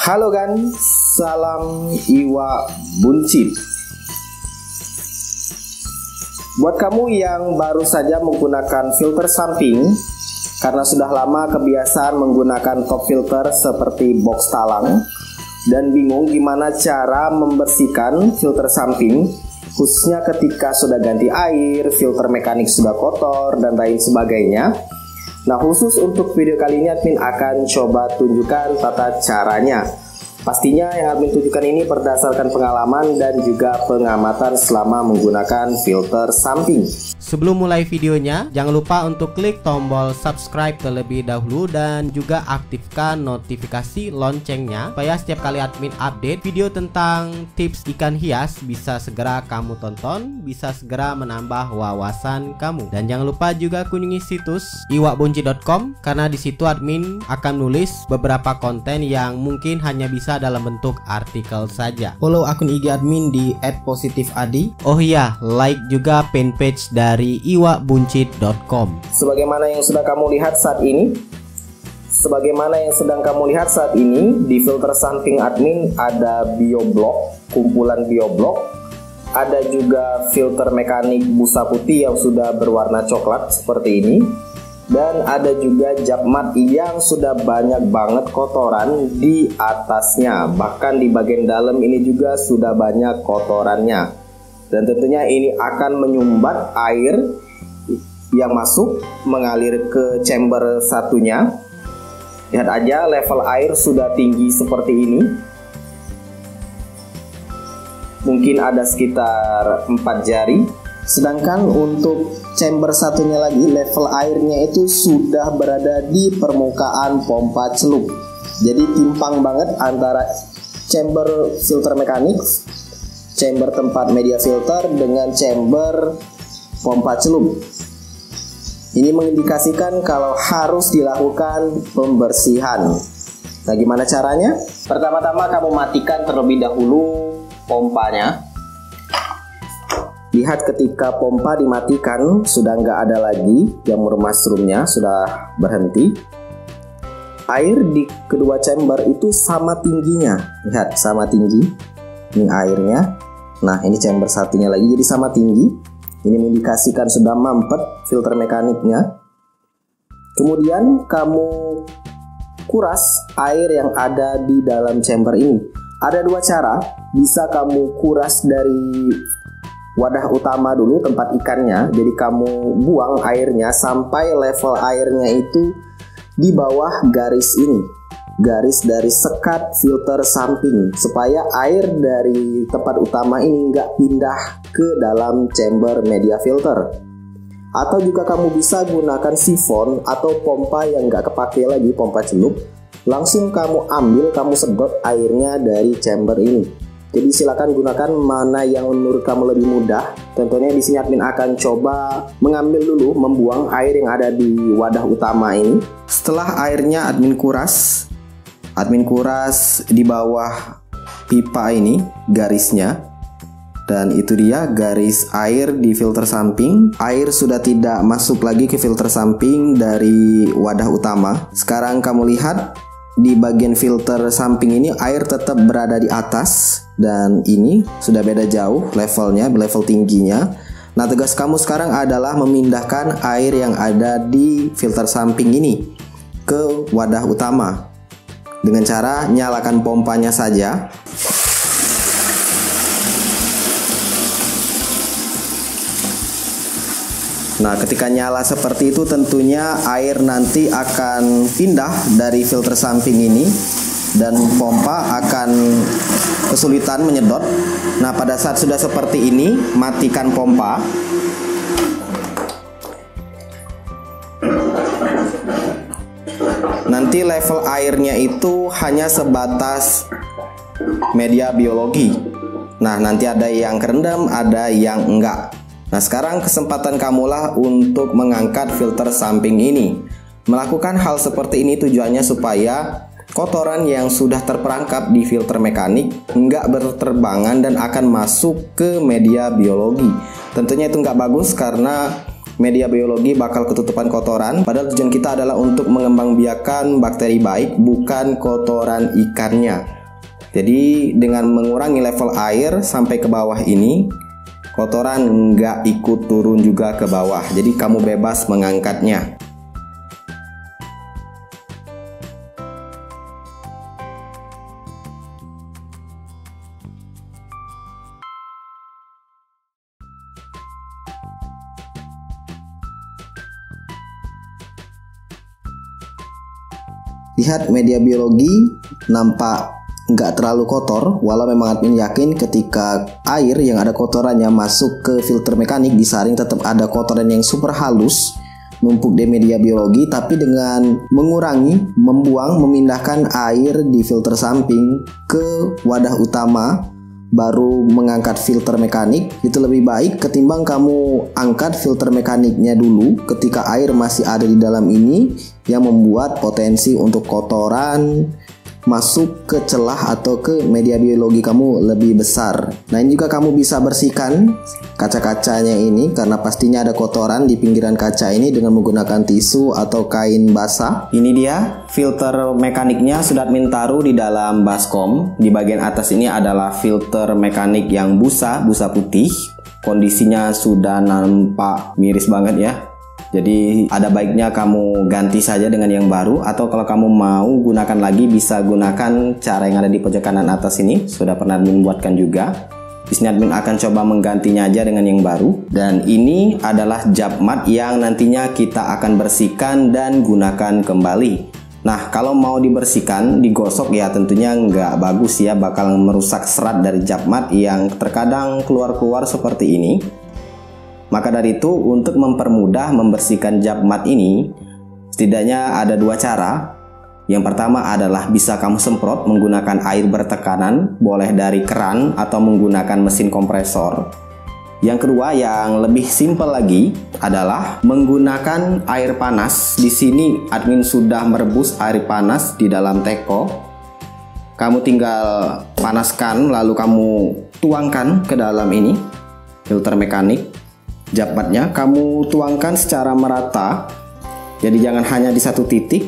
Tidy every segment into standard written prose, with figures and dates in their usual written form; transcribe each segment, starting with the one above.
Halo kan, salam Iwa Buncit. Buat kamu yang baru saja menggunakan filter samping karena sudah lama kebiasaan menggunakan top filter seperti box talang dan bingung gimana cara membersihkan filter samping, khususnya ketika sudah ganti air, filter mekanik sudah kotor dan lain sebagainya. Nah, khusus untuk video kali ini admin akan coba tunjukkan tata caranya. Pastinya yang admin tunjukkan ini berdasarkan pengalaman dan juga pengamatan selama menggunakan filter samping. Sebelum mulai videonya, jangan lupa untuk klik tombol subscribe terlebih dahulu dan juga aktifkan notifikasi loncengnya supaya setiap kali admin update video tentang tips ikan hias bisa segera kamu tonton, bisa segera menambah wawasan kamu. Dan jangan lupa juga kunjungi situs iwabunci.com karena di situ admin akan nulis beberapa konten yang mungkin hanya bisa dalam bentuk artikel saja. Follow akun IG admin di @positifadi. Oh iya, like juga fanpage dari iwabunci.com. Sebagaimana yang sedang kamu lihat saat ini, di filter samping admin ada bioblock, kumpulan bioblock, ada juga filter mekanik busa putih yang sudah berwarna coklat seperti ini, dan ada juga jab mat yang sudah banyak banget kotoran di atasnya, bahkan di bagian dalam ini juga sudah banyak kotorannya. Dan tentunya ini akan menyumbat air yang masuk mengalir ke chamber satunya. Lihat aja level air sudah tinggi seperti ini. Mungkin ada sekitar 4 jari. Sedangkan untuk chamber satunya lagi level airnya itu sudah berada di permukaan pompa celup. Jadi timpang banget antara chamber filter mekanik, chamber tempat media filter dengan chamber pompa celup. Ini mengindikasikan kalau harus dilakukan pembersihan. Nah, gimana caranya? Pertama-tama kamu matikan terlebih dahulu pompanya. Lihat ketika pompa dimatikan sudah nggak ada lagi jamur mushroomnya, sudah berhenti. Air di kedua chamber itu sama tingginya. Lihat, sama tinggi. Ini airnya. Nah, ini chamber satunya lagi jadi sama tinggi. Ini mengindikasikan sudah mampet filter mekaniknya. Kemudian kamu kuras air yang ada di dalam chamber ini. Ada dua cara. Bisa kamu kuras dari wadah utama dulu tempat ikannya. Jadi kamu buang airnya sampai level airnya itu di bawah garis ini, garis dari sekat filter samping, supaya air dari tempat utama ini nggak pindah ke dalam chamber media filter. Atau juga kamu bisa gunakan sifon atau pompa yang nggak kepake lagi, pompa celup. Langsung kamu ambil, kamu sedot airnya dari chamber ini. Jadi silakan gunakan mana yang menurut kamu lebih mudah. Tentunya di sini admin akan coba mengambil dulu, membuang air yang ada di wadah utama ini. Setelah airnya admin kuras di bawah pipa ini garisnya. Dan itu dia garis air di filter samping. Air sudah tidak masuk lagi ke filter samping dari wadah utama. Sekarang kamu lihat di bagian filter samping ini air tetap berada di atas. Dan ini sudah beda jauh levelnya, level tingginya. Nah, tugas kamu sekarang adalah memindahkan air yang ada di filter samping ini ke wadah utama dengan cara nyalakan pompanya saja. Nah, ketika nyala seperti itu tentunya air nanti akan pindah dari filter samping ini dan pompa akan kesulitan menyedot. Nah, pada saat sudah seperti ini, matikan pompa. Nanti level airnya itu hanya sebatas media biologi. Nah, nanti ada yang kerendam, ada yang enggak. Nah, sekarang kesempatan kamulah untuk mengangkat filter samping ini. Melakukan hal seperti ini tujuannya supaya kotoran yang sudah terperangkap di filter mekanik nggak berterbangan dan akan masuk ke media biologi. Tentunya itu nggak bagus karena media biologi bakal ketutupan kotoran, padahal tujuan kita adalah untuk mengembangbiakan bakteri baik, bukan kotoran ikannya. Jadi dengan mengurangi level air sampai ke bawah ini, kotoran nggak ikut turun juga ke bawah. Jadi kamu bebas mengangkatnya. Lihat media biologi nampak nggak terlalu kotor, walau memang admin yakin ketika air yang ada kotorannya masuk ke filter mekanik disaring tetap ada kotoran yang super halus numpuk di media biologi. Tapi dengan mengurangi, membuang, memindahkan air di filter samping ke wadah utama baru mengangkat filter mekanik, itu lebih baik ketimbang kamu angkat filter mekaniknya dulu ketika air masih ada di dalam ini, yang membuat potensi untuk kotoran masuk ke celah atau ke media biologi kamu lebih besar. Nah, ini juga kamu bisa bersihkan kaca-kacanya ini karena pastinya ada kotoran di pinggiran kaca ini dengan menggunakan tisu atau kain basah. Ini dia filter mekaniknya sudah admin taruh di dalam baskom. Di bagian atas ini adalah filter mekanik yang busa putih. Kondisinya sudah nampak miris banget ya. Jadi ada baiknya kamu ganti saja dengan yang baru, atau kalau kamu mau gunakan lagi bisa gunakan cara yang ada di pojok kanan atas ini. Sudah pernah admin buatkan juga. Di sini admin akan coba menggantinya aja dengan yang baru. Dan ini adalah jab mat yang nantinya kita akan bersihkan dan gunakan kembali. Nah, kalau mau dibersihkan, digosok ya tentunya nggak bagus ya, bakal merusak serat dari jab mat yang terkadang keluar-keluar seperti ini. Maka dari itu, untuk mempermudah membersihkan jab mat ini, setidaknya ada dua cara. Yang pertama adalah bisa kamu semprot menggunakan air bertekanan, boleh dari keran atau menggunakan mesin kompresor. Yang kedua yang lebih simpel lagi adalah menggunakan air panas. Di sini admin sudah merebus air panas di dalam teko. Kamu tinggal panaskan lalu kamu tuangkan ke dalam ini filter mekanik. Jab matnya kamu tuangkan secara merata, jadi jangan hanya di satu titik.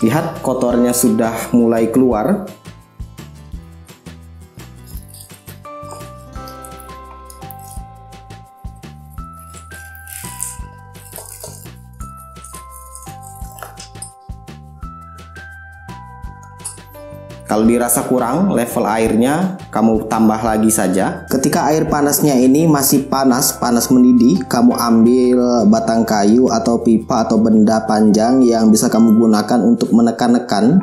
Lihat kotornya sudah mulai keluar. Kalau dirasa kurang level airnya, kamu tambah lagi saja. Ketika air panasnya ini masih panas mendidih, kamu ambil batang kayu atau pipa atau benda panjang yang bisa kamu gunakan untuk menekan-nekan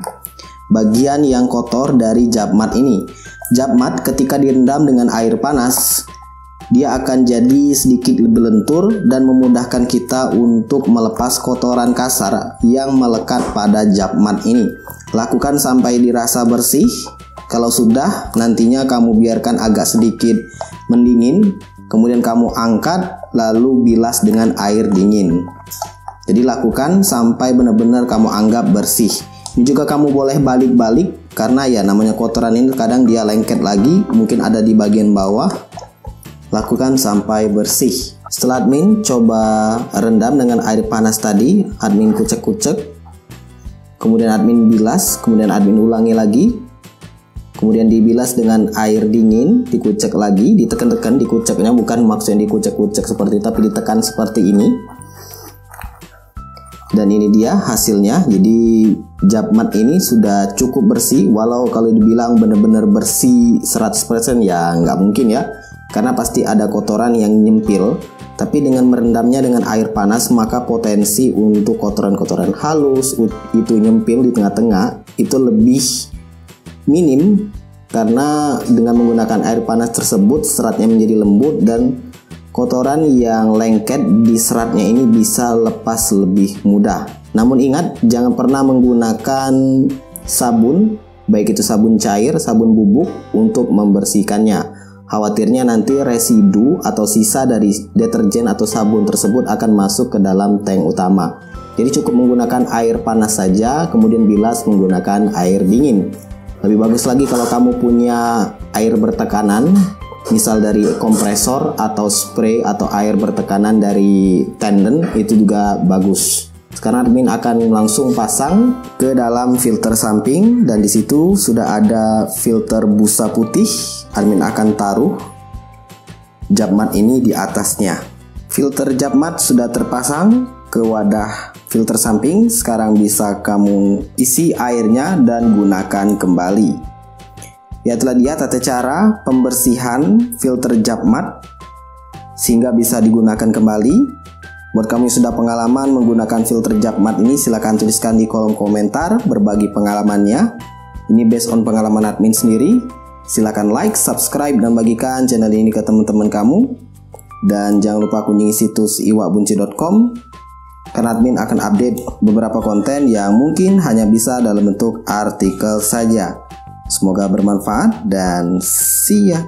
bagian yang kotor dari jab mat ini. Jab mat ketika direndam dengan air panas, dia akan jadi sedikit lebih lentur dan memudahkan kita untuk melepas kotoran kasar yang melekat pada jab mat ini. Lakukan sampai dirasa bersih. Kalau sudah, nantinya kamu biarkan agak sedikit mendingin, kemudian kamu angkat lalu bilas dengan air dingin. Jadi lakukan sampai benar-benar kamu anggap bersih. Ini juga kamu boleh balik-balik karena ya namanya kotoran ini kadang dia lengket lagi, mungkin ada di bagian bawah. Lakukan sampai bersih. Setelah admin coba rendam dengan air panas tadi, admin kucek-kucek, kemudian admin bilas, kemudian admin ulangi lagi, kemudian dibilas dengan air dingin, dikucek lagi, ditekan-tekan, dikuceknya bukan maksudnya dikucek-kucek seperti itu, tapi ditekan seperti ini. Dan ini dia hasilnya. Jadi jab mat ini sudah cukup bersih, walau kalau dibilang benar-benar bersih 100% ya nggak mungkin ya, karena pasti ada kotoran yang nyempil. Tapi dengan merendamnya dengan air panas, maka potensi untuk kotoran-kotoran halus itu nyempil di tengah-tengah itu lebih minim, karena dengan menggunakan air panas tersebut seratnya menjadi lembut dan kotoran yang lengket di seratnya ini bisa lepas lebih mudah. Namun ingat, jangan pernah menggunakan sabun, baik itu sabun cair, sabun bubuk untuk membersihkannya. Khawatirnya nanti residu atau sisa dari deterjen atau sabun tersebut akan masuk ke dalam tank utama. Jadi cukup menggunakan air panas saja, kemudian bilas menggunakan air dingin. Lebih bagus lagi kalau kamu punya air bertekanan, misal dari kompresor atau spray atau air bertekanan dari tenden, itu juga bagus. Sekarang admin akan langsung pasang ke dalam filter samping, dan di situ sudah ada filter busa putih. Admin akan taruh jab mat ini di atasnya. Filter jab mat sudah terpasang ke wadah filter samping. Sekarang bisa kamu isi airnya dan gunakan kembali. Ya, telah dia tata cara pembersihan filter jab mat sehingga bisa digunakan kembali. Buat kamu yang sudah pengalaman menggunakan filter jab mat ini, silahkan tuliskan di kolom komentar, berbagi pengalamannya. Ini based on pengalaman admin sendiri. Silahkan like, subscribe, dan bagikan channel ini ke teman-teman kamu. Dan jangan lupa kunjungi situs iwakbunci.com, karena admin akan update beberapa konten yang mungkin hanya bisa dalam bentuk artikel saja. Semoga bermanfaat dan see ya.